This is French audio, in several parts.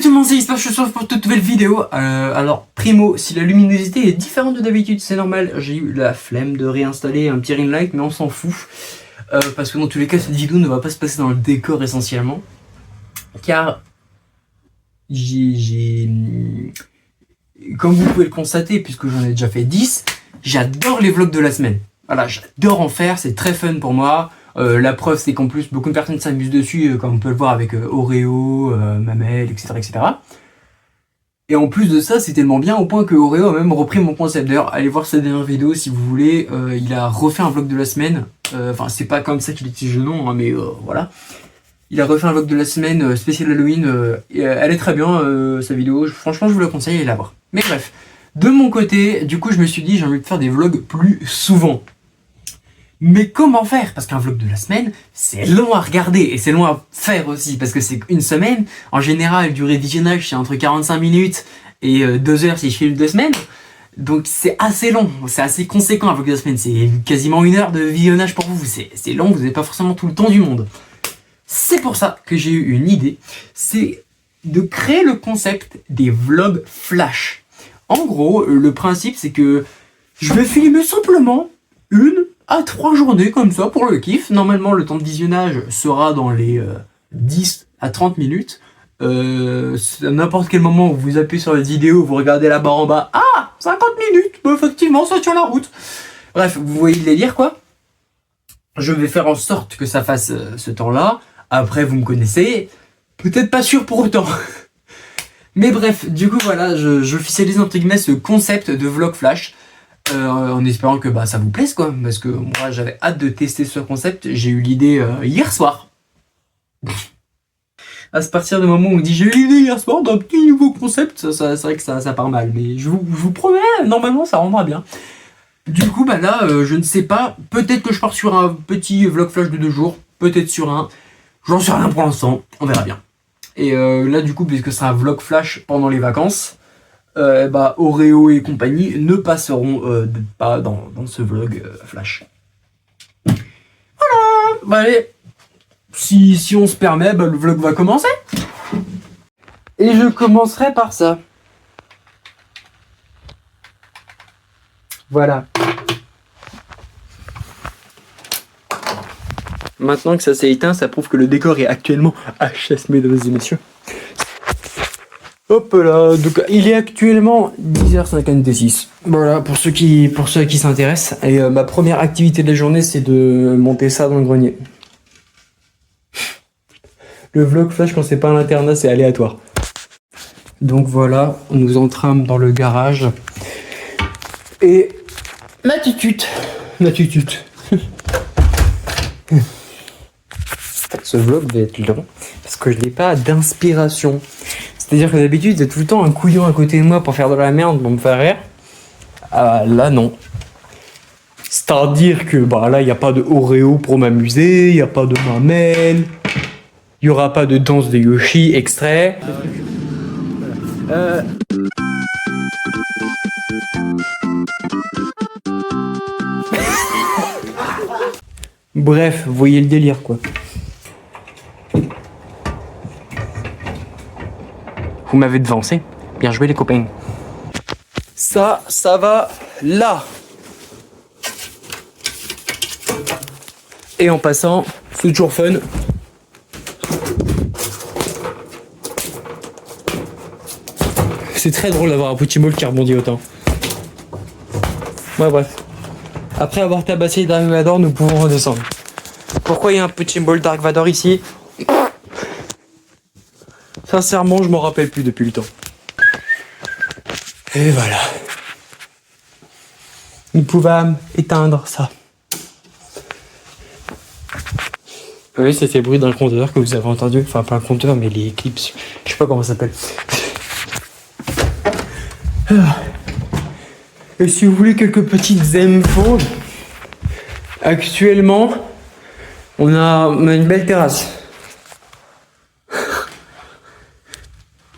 tout le monde, c'est Ispa, je suis pour toute nouvelle vidéo. Alors, primo, si la luminosité est différente de d'habitude, c'est normal. J'ai eu la flemme de réinstaller un petit ring light, mais on s'en fout. Parce que dans tous les cas, cette vidéo ne va pas se passer dans le décor essentiellement. Car comme vous pouvez le constater, puisque j'en ai déjà fait 10, j'adore les vlogs de la semaine. Voilà, j'adore en faire, c'est très fun pour moi. La preuve, c'est qu'en plus, beaucoup de personnes s'amusent dessus, comme on peut le voir avec Oreo, Mamel, etc., etc. Et en plus de ça, c'est tellement bien au point que Oreo a même repris mon concept. D'ailleurs, allez voir sa dernière vidéo si vous voulez. Il a refait un vlog de la semaine. Enfin, c'est pas comme ça qu'il utilise le nom, hein, mais voilà. Il a refait un vlog de la semaine spécial Halloween. Et, elle est très bien, sa vidéo. Franchement, je vous la conseille, allez la voir. Mais bref, de mon côté, du coup, je me suis dit, j'ai envie de faire des vlogs plus souvent. Mais comment faire? Parce qu'un vlog de la semaine, c'est long à regarder et c'est long à faire aussi parce que c'est une semaine. En général, durée de visionnage, c'est entre 45 minutes et 2 heures si je filme 2 semaines. Donc c'est assez long, c'est assez conséquent un vlog de la semaine. C'est quasiment 1 heure de visionnage pour vous. C'est long, vous n'avez pas forcément tout le temps du monde. C'est pour ça que j'ai eu une idée. C'est de créer le concept des vlogs flash. En gros, le principe, c'est que je vais filmer simplement 1 à 3 journées comme ça pour le kiff. Normalement, le temps de visionnage sera dans les 10 à 30 minutes. À n'importe quel moment où vous appuyez sur la vidéo, vous regardez la barre en bas. Ah, 50 minutes, effectivement, ça tient la route. Bref, vous voyez le délire, quoi. Je vais faire en sorte que ça fasse ce temps-là. Après, vous me connaissez. Peut-être pas sûr pour autant. Mais bref, du coup, voilà, je officialise entre guillemets ce concept de vlog flash. En espérant que ça vous plaise, quoi. Parce que moi, j'avais hâte de tester ce concept. J'ai eu l'idée hier soir. À partir du moment où on dit j'ai eu l'idée hier soir d'un petit nouveau concept, c'est vrai que ça part mal. Mais je vous promets, normalement, ça rendra bien. Du coup, là, je ne sais pas. Peut-être que je pars sur un petit vlog flash de 2 jours. Peut-être sur un. J'en sais rien pour l'instant. On verra bien. Et là, du coup, puisque c'est un vlog flash pendant les vacances, Oreo et compagnie ne passeront pas dans ce vlog flash. Voilà. Allez, si on se permet, le vlog va commencer. Et je commencerai par ça. Voilà. Maintenant que ça s'est éteint, ça prouve que le décor est actuellement HS, mesdames et messieurs. Hop là, donc il est actuellement 10h56. Voilà, pour ceux qui s'intéressent. Et ma première activité de la journée, c'est de monter ça dans le grenier. Le vlog flash, quand c'est pas à l'internat, c'est aléatoire. Donc voilà, nous entrâmes dans le garage. Et ma tutute. Ce vlog va être long parce que je n'ai pas d'inspiration. C'est-à-dire que d'habitude, c'est tout le temps un couillon à côté de moi pour faire de la merde, pour me faire rire. Là, non. C'est-à-dire que là, il n'y a pas de Oreo pour m'amuser, il n'y a pas de Mamel, il n'y aura pas de danse de Yoshi extrait. Bref, vous voyez le délire, quoi. Vous m'avez devancé. Bien joué, les copains. Ça va là. Et en passant, c'est toujours fun. C'est très drôle d'avoir un petit ball qui rebondit autant. Ouais, bref. Après avoir tabassé Dark Vador, nous pouvons redescendre. Pourquoi il y a un petit ball Dark Vador ici? Sincèrement, je m'en rappelle plus depuis le temps. Et voilà. Nous pouvons éteindre ça. Oui, c'était le bruit d'un compteur que vous avez entendu. Enfin, pas un compteur, mais les clips. Je sais pas comment ça s'appelle. Et si vous voulez quelques petites infos, actuellement, on a une belle terrasse.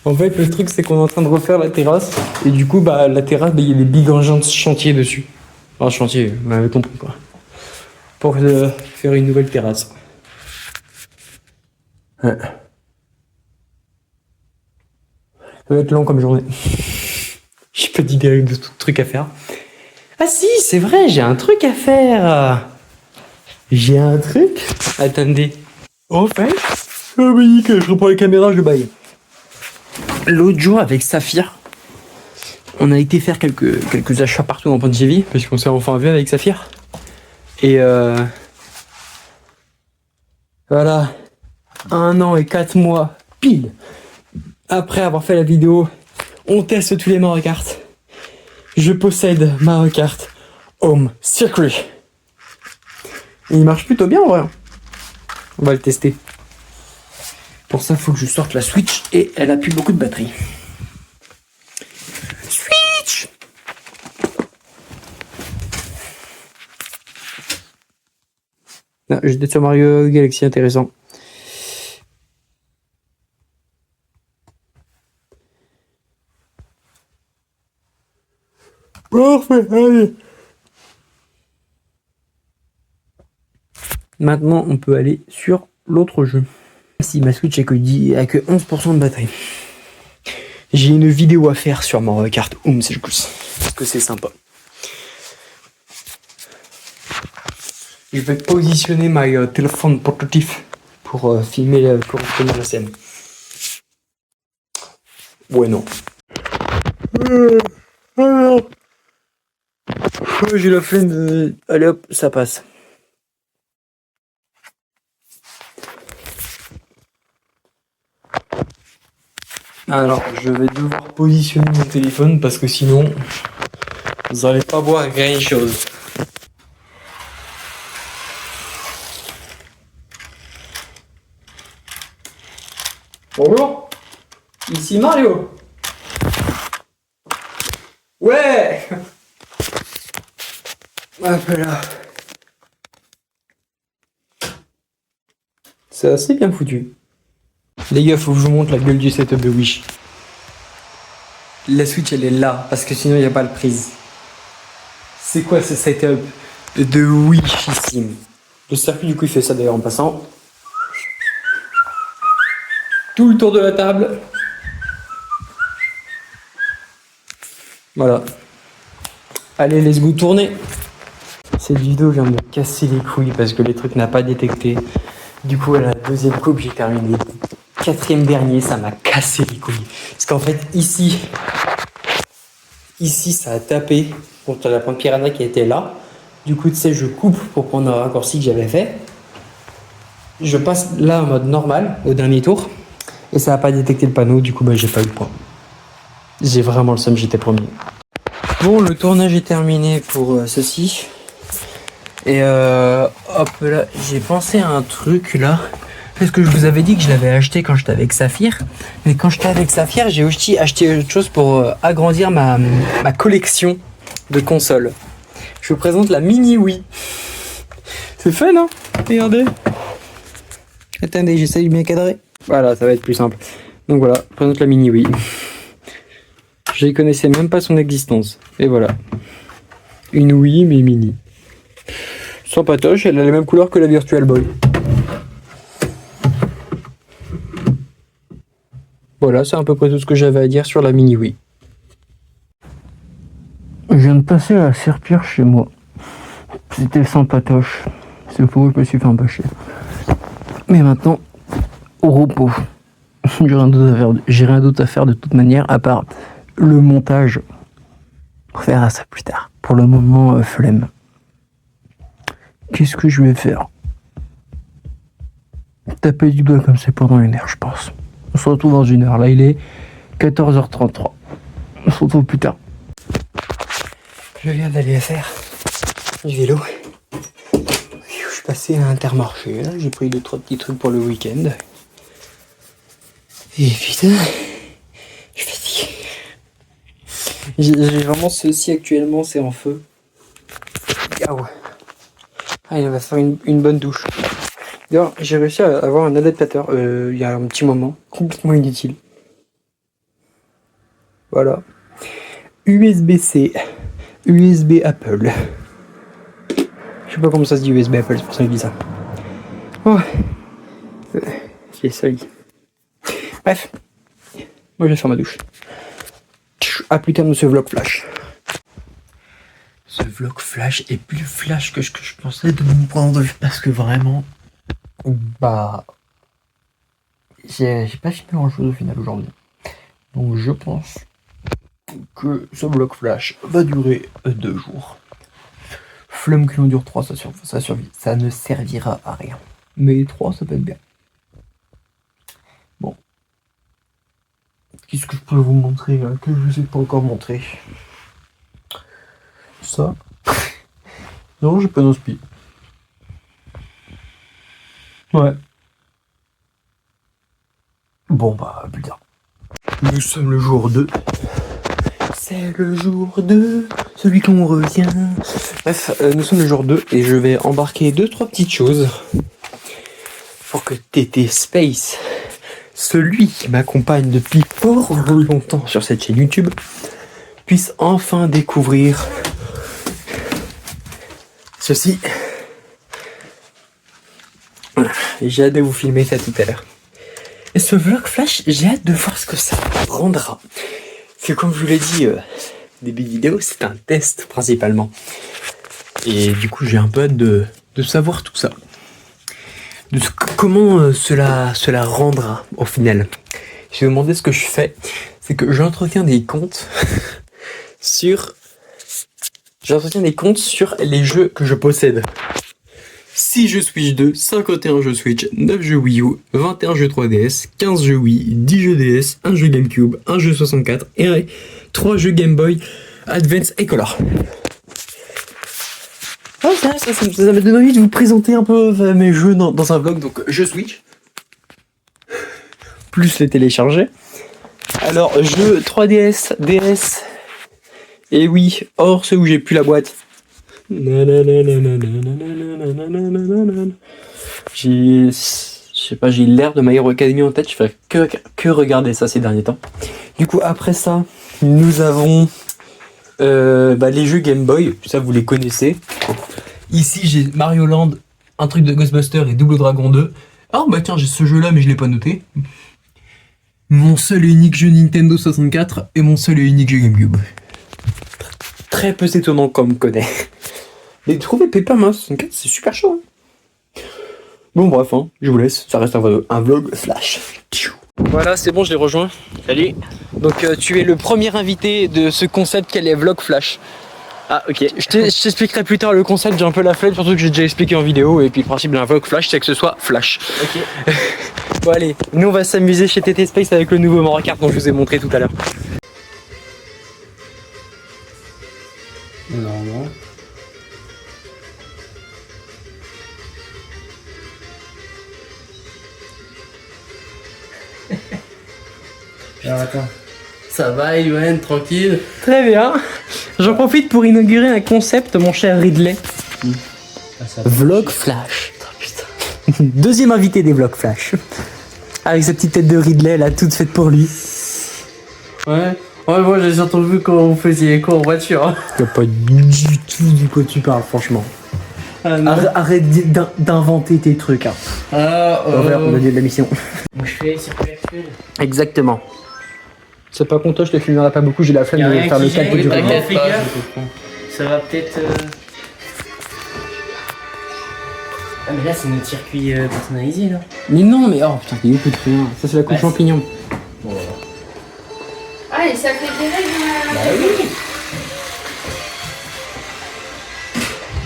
En fait, le truc, c'est qu'on est en train de refaire la terrasse. Et du coup, la terrasse, il y a des big engins de chantier dessus. Enfin, chantier, vous m'avez compris, quoi. Pour faire une nouvelle terrasse. Ouais. Ça va être long comme journée. J'ai pas d'idée de tout truc à faire. Ah si, c'est vrai, j'ai un truc à faire. J'ai un truc. Attendez. En fait, oh oui, que je reprends les caméras, je baille. L'autre jour avec Saphir, on a été faire quelques achats partout en Pontivy, parce qu'on s'est enfin vu avec Saphir. Et voilà, 1 an et 4 mois, pile, après avoir fait la vidéo, on teste tous les Mario Kart. Je possède Mario Kart Home Circuit. Il marche plutôt bien en vrai. On va le tester. Pour ça, il faut que je sorte la Switch et elle a plus beaucoup de batterie. Switch! Ah, j'étais sur Mario Galaxy, intéressant. Parfait, allez. Maintenant, on peut aller sur l'autre jeu. Si ma Switch a que 11% de batterie. J'ai une vidéo à faire sur Mario Kart Home Circuit. Parce que c'est sympa. Je vais positionner mon téléphone portatif pour filmer correctement la scène. Ouais, non. Alors. J'ai la flemme de... Allez hop, ça passe. Alors, je vais devoir positionner mon téléphone parce que sinon, vous n'allez pas voir grand chose. Bonjour, ici Mario. Ouais. Hop là. C'est assez bien foutu. Les gars, faut que je vous montre la gueule du setup de Wish. La Switch, elle est là, parce que sinon, il n'y a pas de prise. C'est quoi ce setup de Wishissime? Le circuit, du coup, il fait ça d'ailleurs en passant. Tout le tour de la table. Voilà. Allez, let's go tourner. Cette vidéo vient de me casser les couilles parce que les trucs n'a pas détecté. Du coup, à la deuxième coupe, j'ai terminé 4e dernier, ça m'a cassé les couilles. Parce qu'en fait, ici, ça a tapé contre la pointe piranha qui était là. Du coup, tu sais, je coupe pour prendre un raccourci que j'avais fait. Je passe là en mode normal, au dernier tour. Et ça n'a pas détecté le panneau, du coup, bah, j'ai pas eu le point. J'ai vraiment le seum, j'étais premier. Bon, le tournage est terminé pour ceci. Et hop là, j'ai pensé à un truc là. Parce que je vous avais dit que je l'avais acheté quand j'étais avec Saphir. Mais quand j'étais avec Saphir, j'ai aussi acheté autre chose pour agrandir ma collection de consoles. Je vous présente la mini Wii. C'est fun, hein? Regardez. Attendez, j'essaye de bien cadrer. Voilà, ça va être plus simple. Donc voilà, je présente la mini Wii. Je ne connaissais même pas son existence. Et voilà. Une Wii, mais mini. Sans patoche, elle a les mêmes couleurs que la Virtual Boy. Voilà, c'est à peu près tout ce que j'avais à dire sur la mini Wii. Je viens de passer à la serpillère chez moi. C'était sans patoche. C'est faux, je me suis fait un peu chier. Mais maintenant, au repos. J'ai rien d'autre à faire de toute manière, à part le montage. On verra ça plus tard. Pour le moment, flemme. Qu'est-ce que je vais faire? Taper du doigt comme c'est pendant 1 heure, je pense. On se retrouve dans 1 heure. Là, il est 14h33. On se retrouve plus tard. Je viens d'aller faire du vélo. Je suis passé à Intermarché. J'ai pris 2-3 petits trucs pour le week-end. Et putain, je suis fatigué. J'ai vraiment ceci actuellement, c'est en feu. Ah ouais. Ah, il va faire une bonne douche. D'ailleurs, j'ai réussi à avoir un adaptateur il y a un petit moment, complètement inutile. Voilà. USB-C, USB Apple. Je sais pas comment ça se dit USB Apple, c'est pour ça que je dis ça. Oh. J'ai sali. Bref. Moi, je vais faire ma douche. À plus tard dans ce vlog flash. Ce vlog flash est plus flash que ce que je pensais de mon point de vue. Parce que vraiment, bah, j'ai pas filmé grand chose au final aujourd'hui. Donc je pense que ce vlog flash va durer 2 jours. Flemme que l'on dure 3, ça survit. Ça ne servira à rien. Mais 3, ça peut être bien. Bon. Qu'est-ce que je peux vous montrer là, que je vous ai pas encore montré? Ça. Non, j'ai pas d'inspi. Ouais. Bon bah, plus tard. Nous sommes le jour 2. C'est le jour 2, celui qu'on revient. Bref, nous sommes le jour 2 et je vais embarquer 2-3 petites choses pour que TT Space, celui qui m'accompagne depuis fort longtemps sur cette chaîne YouTube, puisse enfin découvrir ceci. Voilà. J'ai hâte de vous filmer ça tout à l'heure. Et ce vlog flash, j'ai hâte de voir ce que ça rendra. Parce que comme je vous l'ai dit début de vidéo, c'est un test principalement. Et du coup, j'ai un peu hâte de savoir tout ça. De comment cela rendra au final. Je vais vous demander ce que je fais, c'est que j'entretiens des comptes sur les jeux que je possède. 6 jeux Switch 2, 51 jeux Switch, 9 jeux Wii U, 21 jeux 3DS, 15 jeux Wii, 10 jeux DS, 1 jeu GameCube, 1 jeu 64 et 3 jeux Game Boy Advance et Color. Oh, ça m'a donné envie de vous présenter un peu mes jeux dans un vlog. Donc jeux Switch, plus les télécharger. Alors jeux 3DS, DS et oui, hors ceux où j'ai plus la boîte. Je sais pas, j'ai l'air de My Hero Academy en tête, je fais que regarder ça ces derniers temps. Du coup après ça, nous avons les jeux Game Boy, ça vous les connaissez. Ici j'ai Mario Land, un truc de Ghostbusters et Double Dragon 2. Ah bah tiens, j'ai ce jeu là mais je l'ai pas noté. Mon seul et unique jeu Nintendo 64 et mon seul et unique jeu GameCube. Très peu étonnant comme connaît. Mais trouver Paper Mario 64, c'est super chaud. Hein. Bon bref, hein, je vous laisse, ça reste un vlog flash. Voilà, c'est bon, je l'ai rejoint. Salut. Donc tu es le premier invité de ce concept qu'est les vlogs flash. Ah ok. Je t'expliquerai plus tard le concept, j'ai un peu la flemme, surtout que j'ai déjà expliqué en vidéo. Et puis le principe d'un vlog flash, c'est que ce soit flash. Ok. Bon allez, nous on va s'amuser chez TT Space avec le nouveau Mario Kart dont je vous ai montré tout à l'heure. Non. Alors attends. Ça va, Yoann, tranquille? Très bien. J'en profite pour inaugurer un concept, mon cher Ridley. Vlog flash. Oh, putain. Deuxième invité des vlogs flash. Avec sa petite tête de Ridley là, toute faite pour lui. Ouais. Ouais, moi j'ai surtout vu quand vous faisiez quoi en voiture. Y'a pas du tout du quoi tu parles, franchement. Ah, arrête d'inventer tes trucs. Hein. On a dit de la mission. Moi je fais circuit actuel. Exactement. C'est pas contre toi, je te filmerai pas beaucoup, j'ai la flemme de faire le calcul du regard. Ça va peut-être. Ah, mais là c'est notre circuit personnalisé là. Mais non, mais oh putain, il est plus de rien. Ça c'est la couche champignon. Bon, voilà. Ah, et ça fait des règles. Bah oui.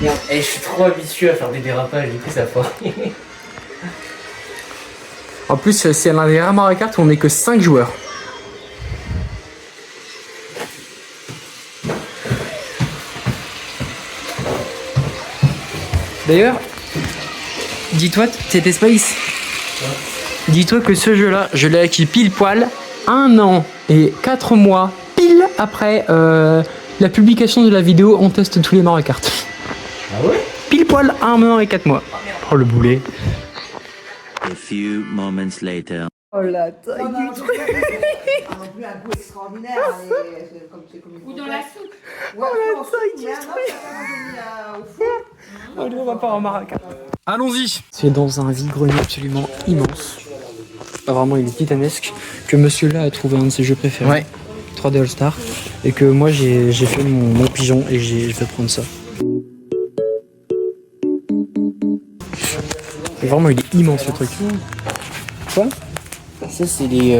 Merde, je suis trop habitué à faire des dérapages, du coup ça foire. En plus, c'est l'un des rares Mario Kart où on est que 5 joueurs. D'ailleurs, dis-toi, TT Space, dis-toi que ce jeu-là, je l'ai acquis pile poil 1 an et 4 mois, pile après la publication de la vidéo On teste tous les Mario Kart. Ah ouais? Pile poil 1 an et 4 mois. Oh le boulet. A few moments later. Oh la taille du truc. Non plus un goût extraordinaire, mais c'est comme Ou dans la soupe. Ouais, la en soupe, taille du mais un autre, au four. Allez, on va pas en Mario Kart. Allons-y. C'est dans un vide-grenier absolument immense. vraiment il est titanesque, que monsieur là a trouvé un de ses jeux préférés. Ouais. 3D All Star. Et que moi j'ai fait mon pigeon et j'ai fait prendre ça. Et vraiment il est immense ce truc. Quoi? Ça c'est les...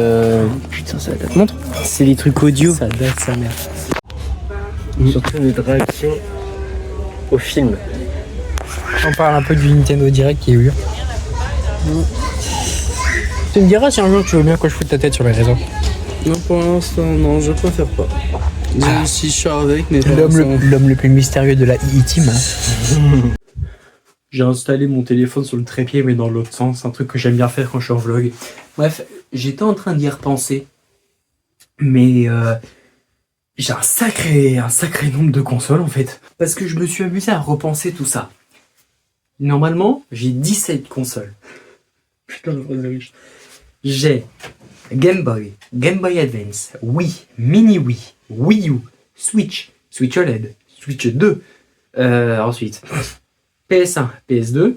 Putain ça date. Montre. C'est les trucs audio. Ça date sa mère. Surtout notre réaction au film. On parle un peu du Nintendo Direct qui est eu. Tu me diras si un jour tu veux bien que je foute ta tête sur les réseaux. Non, pour l'instant, non, je préfère pas. Si je suis avec, mais l'homme le plus mystérieux de la E-Team. J'ai installé mon téléphone sur le trépied, mais dans l'autre sens. Un truc que j'aime bien faire quand je suis en vlog. Bref, j'étais en train d'y repenser. Mais j'ai un sacré nombre de consoles en fait. Parce que je me suis amusé à repenser tout ça. Normalement, j'ai 17 consoles. Putain, le vrai riche. J'ai Game Boy, Game Boy Advance, Wii, Mini Wii, Wii U, Switch, Switch OLED, Switch 2, ensuite PS1, PS2,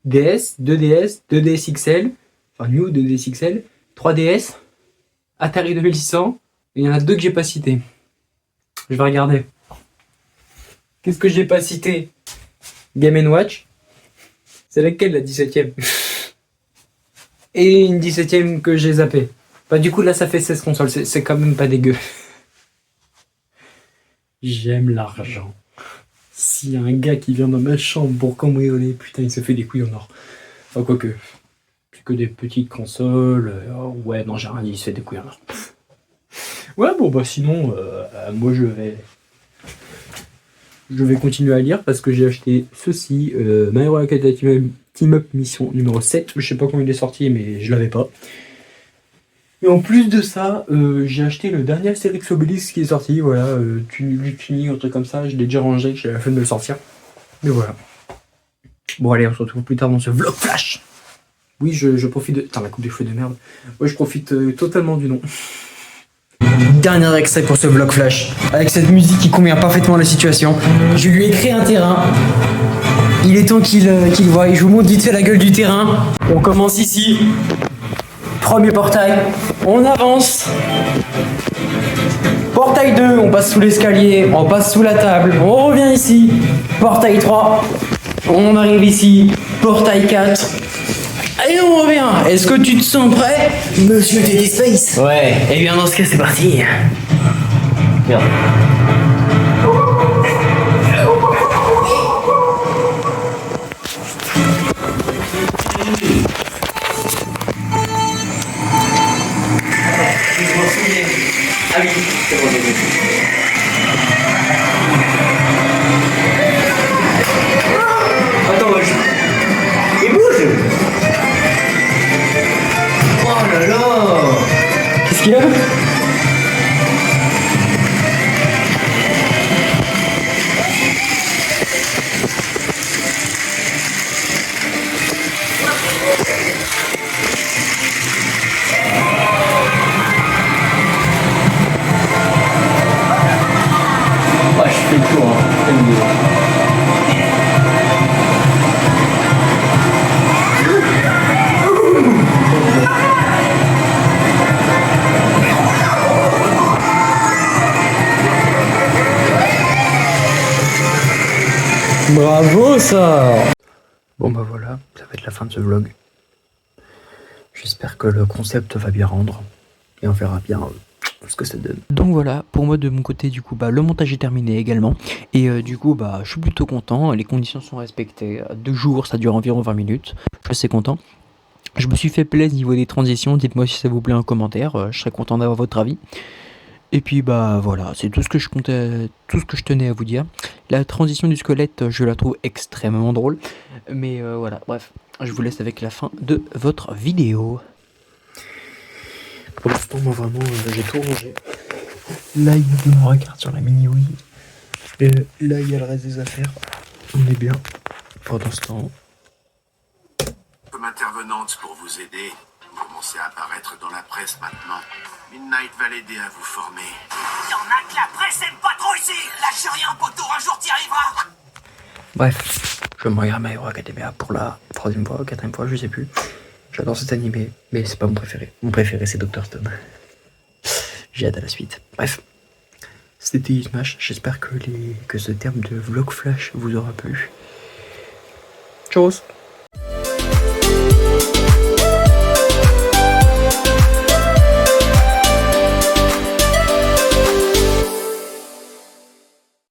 DS, 2DS, 2DS XL, enfin New 2DS XL, 3DS, Atari 2600, et il y en a deux que j'ai pas cités. Je vais regarder. Qu'est-ce que j'ai pas cité? Game & Watch. C'est laquelle la 17ème? Et une 17ème que j'ai zappée. Bah du coup là ça fait 16 consoles, c'est quand même pas dégueu. J'aime l'argent. S'il y a un gars qui vient dans ma chambre pour cambrioler, putain il se fait des couilles en or. Enfin quoique. C'est que des petites consoles. Ouais non j'ai rien dit, il se fait des couilles en or. Ouais bon bah sinon moi je vais continuer à lire parce que j'ai acheté ceci, My Hero Academia Team Up Mission numéro 7. Je sais pas quand il est sorti, mais je l'avais pas. Et en plus de ça, j'ai acheté le dernier Astérix Obélix qui est sorti. Voilà, Lucini, un truc comme ça. Je l'ai déjà rangé, j'ai la flemme de le sortir. Mais voilà. Bon, allez, on se retrouve plus tard dans ce vlog flash. Oui, je profite de. Putain, la coupe des cheveux de merde. Ouais, je profite totalement du nom. Dernier extrait pour ce vlog flash, avec cette musique qui convient parfaitement à la situation. Je lui ai créé un terrain. Il est temps qu'il voie. Et je vous montre vite fait la gueule du terrain. On commence ici. Premier portail. On avance. Portail 2, on passe sous l'escalier. On passe sous la table. On revient ici. Portail 3. On arrive ici. Portail 4. Et on revient. Est-ce que tu te sens prêt, Monsieur Teddy Space? Ouais, et bien dans ce cas, c'est parti. Merde. Ah oui, c'est bon, j'ai vu. Attends, il bouge. Oh là là. Qu'est-ce qu'il y a? Ouais, je fais le tour, hein. Bravo ça. Bon bah voilà, ça va être la fin de ce vlog. J'espère que le concept va bien rendre. Et on verra bien ce que ça donne. Donc voilà, pour moi de mon côté du coup bah le montage est terminé également. Et du coup bah je suis plutôt content, les conditions sont respectées. 2 jours, ça dure environ 20 minutes. Je suis assez content. Je me suis fait plaisir au niveau des transitions, dites-moi si ça vous plaît en commentaire, je serais content d'avoir votre avis. Et puis bah voilà, c'est tout ce que je tenais à vous dire. La transition du squelette, je la trouve extrêmement drôle. Mais voilà, bref, je vous laisse avec la fin de votre vidéo. Pour l'instant, moi vraiment, j'ai tout rangé. Là, il y a mon regard sur la mini Wii. Et là, il y a le reste des affaires. On est bien. Pendant ce temps. Comme intervenante pour vous aider, vous commencez à apparaître dans la presse maintenant. Midnight va l'aider à vous former. Y'en a que la presse aime pas trop ici. Lâche rien, poteau, un jour t'y arriveras. Bref. Je me regarde My Hero Academia pour la 3e fois, 4e fois, je sais plus. J'adore cet animé, mais c'est pas mon préféré. Mon préféré, c'est Dr. Stone. J'ai hâte à la suite. Bref, c'était Smash. J'espère que ce terme de vlog flash vous aura plu. Tchuss!